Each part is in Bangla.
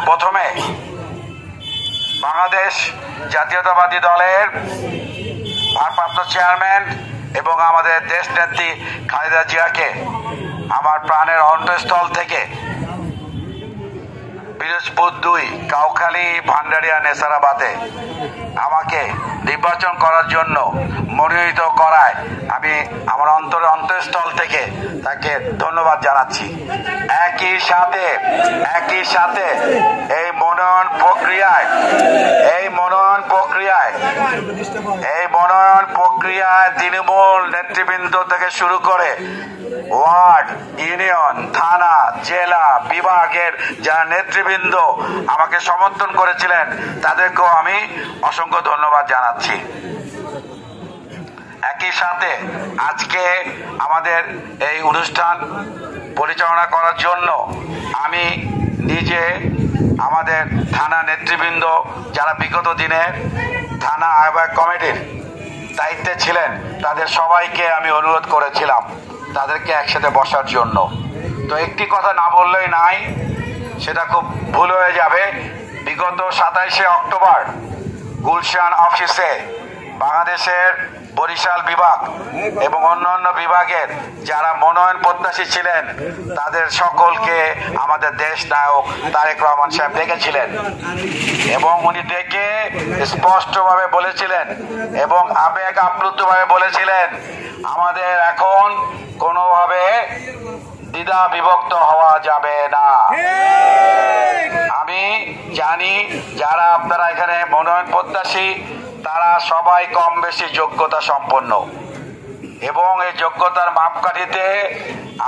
প্রথমে বাংলাদেশ জাতীয়তাবাদী দলের ভারপ্রাপ্ত চেয়ারম্যান এবং আমাদের দেশ নেত্রী খালেদা জিয়াকে আমার প্রাণের অন্তঃস্থল থেকে পিরোজপুর 2 কাউখালী ভান্ডারিয়া নেসারাবাদে আমাকে নির্বাচন করার জন্য মনোনীত করায় আমি আমার অন্তঃস্থল থেকে তাকে ধন্যবাদ জানাচ্ছি। একই সাথে এই মনোনয়ন প্রক্রিয়ায় তৃণমূল নেতৃবৃন্দ থেকে শুরু করে ওয়ার্ড, ইউনিয়ন, থানা, জেলা, বিভাগের যারা নেতৃবৃন্দ আমাকে সমর্থন করেছিলেন তাদেরকেও আমি অসংখ্য ধন্যবাদ জানাচ্ছি। একই সাথে আজকে আমাদের এই অনুষ্ঠান পরিচালনা করার জন্য আমি নিজে আমাদের থানা নেতৃবৃন্দ যারা বিগত দিনে থানা আহ্বায়ক কমিটির দায়িত্বে ছিলেন তাদের সবাইকে আমি অনুরোধ করেছিলাম তাদেরকে একসাথে বসার জন্য। তো একটি কথা না বললেই নাই, সেটা খুব ভুল হয়ে যাবে। বিগত 27শে অক্টোবর গুলশান অফিসে বাংলাদেশের বরিশাল বিভাগ এবং অন্যান্য বিভাগের যারা মনোনয়ন প্রত্যাশী ছিলেন তাদের সকলকে আমাদের দেশ নায়ক তারেক রহমান সাহেব ডেকেছিলেন এবং উনি ডেকে স্পষ্টভাবে বলেছিলেন এবং আবেগ আপ্লুতভাবে বলেছিলেন আমাদের এখন কোনোভাবে দ্বিধা বিভক্ত হওয়া যাবে না। আমি জানি যারা আপনারা এখানে মনোনয়ন প্রত্যাশী তারা সবাই কম বেশি যোগ্যতা সম্পন্ন এবং এই যোগ্যতার মাপকাঠিতে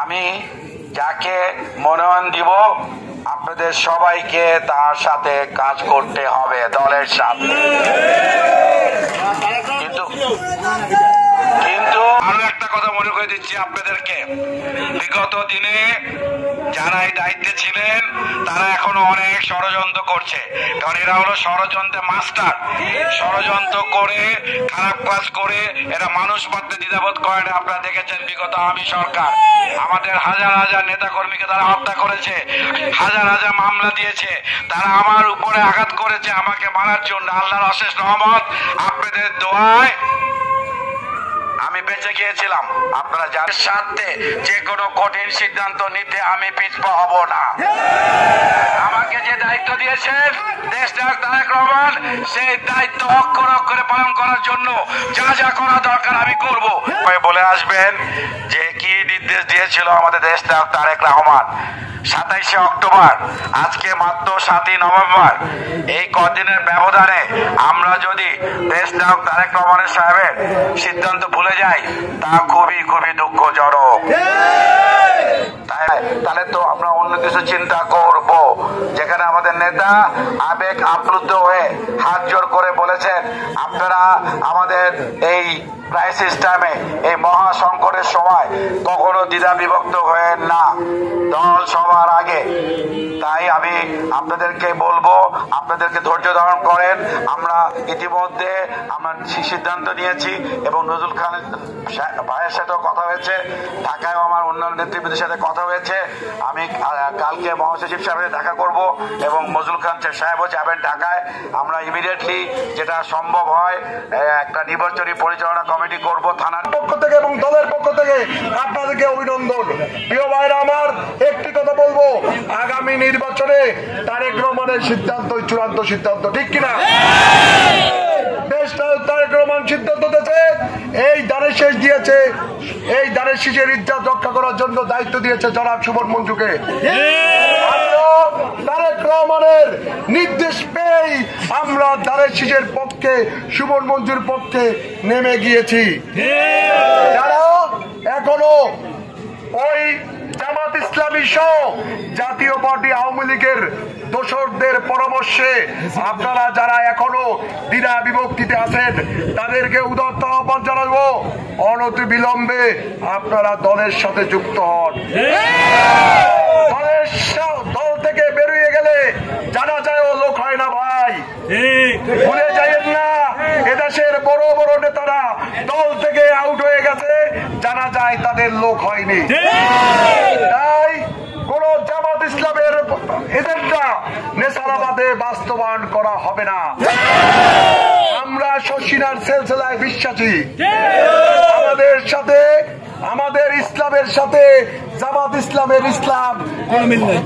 আমি যাকে মনোনয়ন দিব আপনাদের সবাইকে তার সাথে কাজ করতে হবে দলের সাথে। কিন্তু আরো একটা কথা মনে করে দিচ্ছি আপনাদেরকে, বিগত দিনে যারা এই দায়িত্বে ছিলেন তারা এখনো অনেক ষড়যন্ত্র করছে, কারণ এরা হলো ষড়যন্ত্রের মাস্টার। ষড়যন্ত্র করে খারাপ কাজ করে এরা মানুষ মারতে দ্বিধাবোধ করে না। আপনারা দেখেছেন বিগত আওয়ামী সরকার আমাদের হাজার হাজার নেতাকর্মীকে তারা হত্যা করেছে, হাজার হাজার মামলা দিয়েছে, তারা আমার উপরে আঘাত করেছে আমাকে মারার জন্য। আল্লাহর অশেষ রহমত আপনাদের দোয়ায় আমি বেঁচে গিয়েছিলাম। আপনারা যার সাথে যে কোনো কঠিন সিদ্ধান্ত নিতে আমি পিছপা হব না। আমাকে যে দায়িত্ব দিয়েছেন দেশ নায়ক তারেক রহমান, সেই দায়িত্ব অক্ষরে অক্ষরে পালন করার জন্য যা যা করা দরকার আমি করব। বলে আসবেন যে কি নির্দেশ দিয়েছিল আমাদের দেশ নায়ক তারেক রহমান 27শে অক্টোবর, আজকে মাত্র 7ই নভেম্বর। এই কদিনের ব্যবধানে আমরা যদি দেশ নায়ক তারেক রহমান সাহেবের সিদ্ধান্ত ভুলে যাই তা খুবই খুবই দুঃখজনক। তাহলে তো আমরা অন্য কিছু চিন্তা করব। যেখানে আমাদের নেতা আবেগ আপ্লুত হয়ে হাত জোড় করে বলেছেন আপনারা আমাদের এই ক্রাইসিস টাইমে এই মহা সংকটের সময় কখনো দ্বিধা বিভক্ত হয়ে না, দল সবার আগে। তাই আমি আপনাদেরকে বলবো আপনাদেরকে ধৈর্য ধারণ করেন। আমরা ইতিমধ্যে আমরা সিদ্ধান্ত নিয়েছি এবং নজরুল খান ভাইয়ের সাথেও কথা হয়েছে, ঢাকায়ও আমার অন্যান্য নেতৃবৃন্দের সাথে কথা হয়েছে। আমি কালকে মহাসচিব সাহেবের দেখা করব এবং নজরুল খান সাহেবও যাবেন ঢাকায়। আমরা ইমিডিয়েটলি যেটা সম্ভব হয় একটা নির্বাচনী পরিচালনা কমিটি করব থানার পক্ষ থেকে এবং দলের পক্ষ থেকে। আপনাদেরকে অভিনন্দন। প্রিয় ভাইরা আমার, একটি কথা বলবো, আগামী নির্বাচনে তারেক রহমানের সিদ্ধান্ত চূড়ান্ত সিদ্ধান্ত, ঠিক কিনা? তারেক রহমান সিদ্ধান্ত দিয়েছে, এই দানের শেষ দিয়েছে, এই দানের শেষের ইজ্জত রক্ষা করার জন্য দায়িত্ব দিয়েছে জনাব সুমন মঞ্জুকে। তারেক রহমানের নির্দেশ পেয়ে আমরা দানের শেষের পক্ষে সুমন মঞ্জুর পক্ষে নেমে গিয়েছি। যারা এখনো ওই জামাত ইসলামী সহ জাতীয় পার্টি আওয়ামী লীগের দোসরদের পরামর্শে আপনারা যারা এখনো দ্বিধা বিভক্তিতে আছেন তাদেরকে উদাত্ত আহ্বান জানাবো, অনতি বিলম্বে আপনারা দলের সাথে যুক্ত হন। দল থেকে বেরিয়ে গেলে জানা যায় ও লোক হয় না ভাই, ভুলে যাইয়েন না। এদেশের বড় বড় নেতারা দল থেকে আউট হয়ে গেছে, জানা যায় তাদের লোক হয়নি। তাই কোন জামাত ইসলামের এজেন্ডা নেসারাবাদে বাস্তবায়ন করা হবে না। আমরা শশীনার সিলসিলায় বিশ্বাসী। আমাদের সাথে, আমাদের ইসলামের সাথে জামাত ইসলামের ইসলাম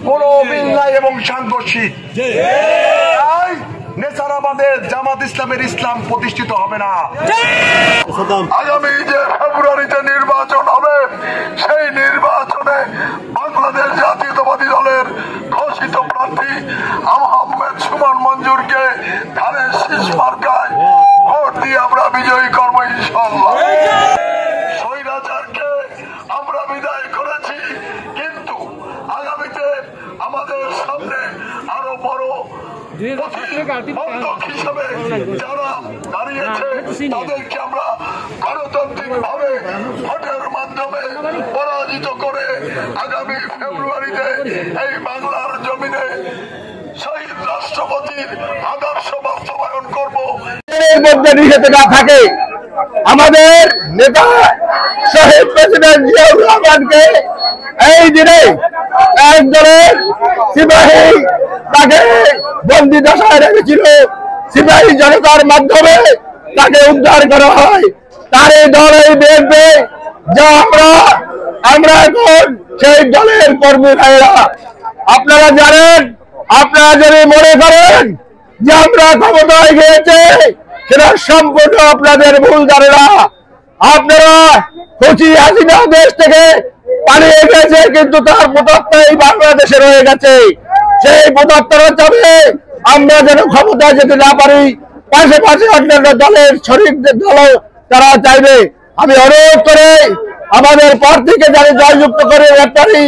কোনো মিল নাই এবং সাংঘর্ষিক। তাই নেসারাবাদের জামাত ইসলামের ইসলাম প্রতিষ্ঠিত হবে না। আগামী যে ফেব্রুয়ারিতে নির্বাচন হবে, সেই নির্বাচনে বাংলাদেশ জাতীয়তাবাদী দলের ঘোষিত প্রার্থী আহমেদ সুমন মঞ্জুরকে ধানের শীষ মার্কায় ভোট দিয়ে আমরা বিজয়ী করব ইনশাআল্লাহ। স্বৈরাচারকে আমরা বিদায় করেছি, কিন্তু আগামীতে আমাদের সামনে আরো বড় হিসাবে যারা দাঁড়িয়েছে তাদেরকে আমরা গণতান্ত্রিক ভাবে ভোটের মাধ্যমে পরাজিত করে আগামী ফেব্রুয়ারিতে এই বাংলার জমিনে শহীদ রাষ্ট্রপতির আদর্শ বাস্তবায়ন করব। এর মধ্যে নিষেধাজ্ঞা থাকে। আমাদের নেতা শহীদ প্রেসিডেন্ট জিয়াউর রহমানকে এই দিনে একদলের সিপাহী তাকে বন্দী দশায় রেখেছিল। সিপাহী জনতার মাধ্যমে তাকে উদ্ধার করা হয়। তার এই দল, এই বিএনপি, যা আমরা এখন সেই দলের কর্মী ভাইরা। আপনারা জানেন, আপনারা যদি মনে করেন যে আমরা ক্ষমতায় গিয়েছে, সেটা সম্পূর্ণ আপনাদের ভুল ধারণা। আপনারা খুশি হাসিনা দেশ থেকে পালিয়ে গেছে, কিন্তু তার প্রতাত্তা এই বাংলাদেশে রয়ে গেছে। সেই প্রতাত্তারা চাবে আমরা যেন ক্ষমতায় যেতে না পারি। পাশাপাশি অন্যান্য দলের শরীরদের দলও তারা চাইবে। আমি অনুরোধ করে আমাদের প্রার্থীকে যারা জয়যুক্ত করে পারি।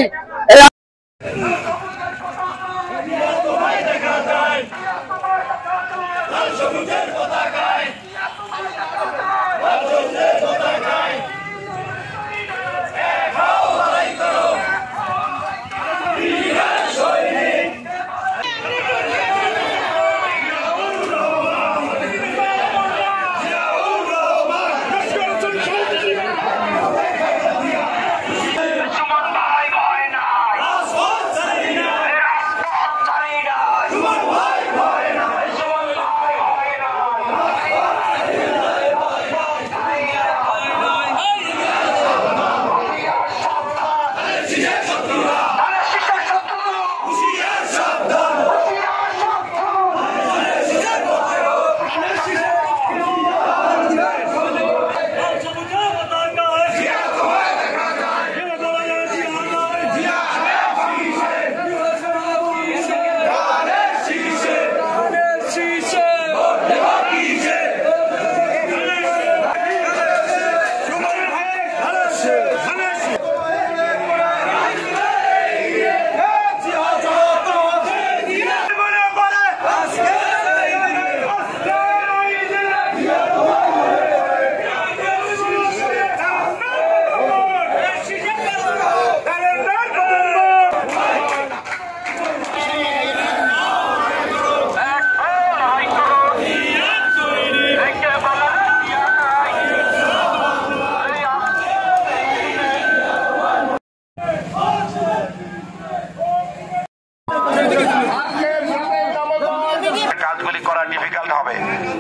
কাজগুলি করা ডিফিকাল্ট হবে।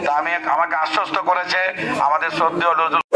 তা আমাকে আশ্বস্ত করেছে আমাদের শ্রদ্ধেয় নজরুল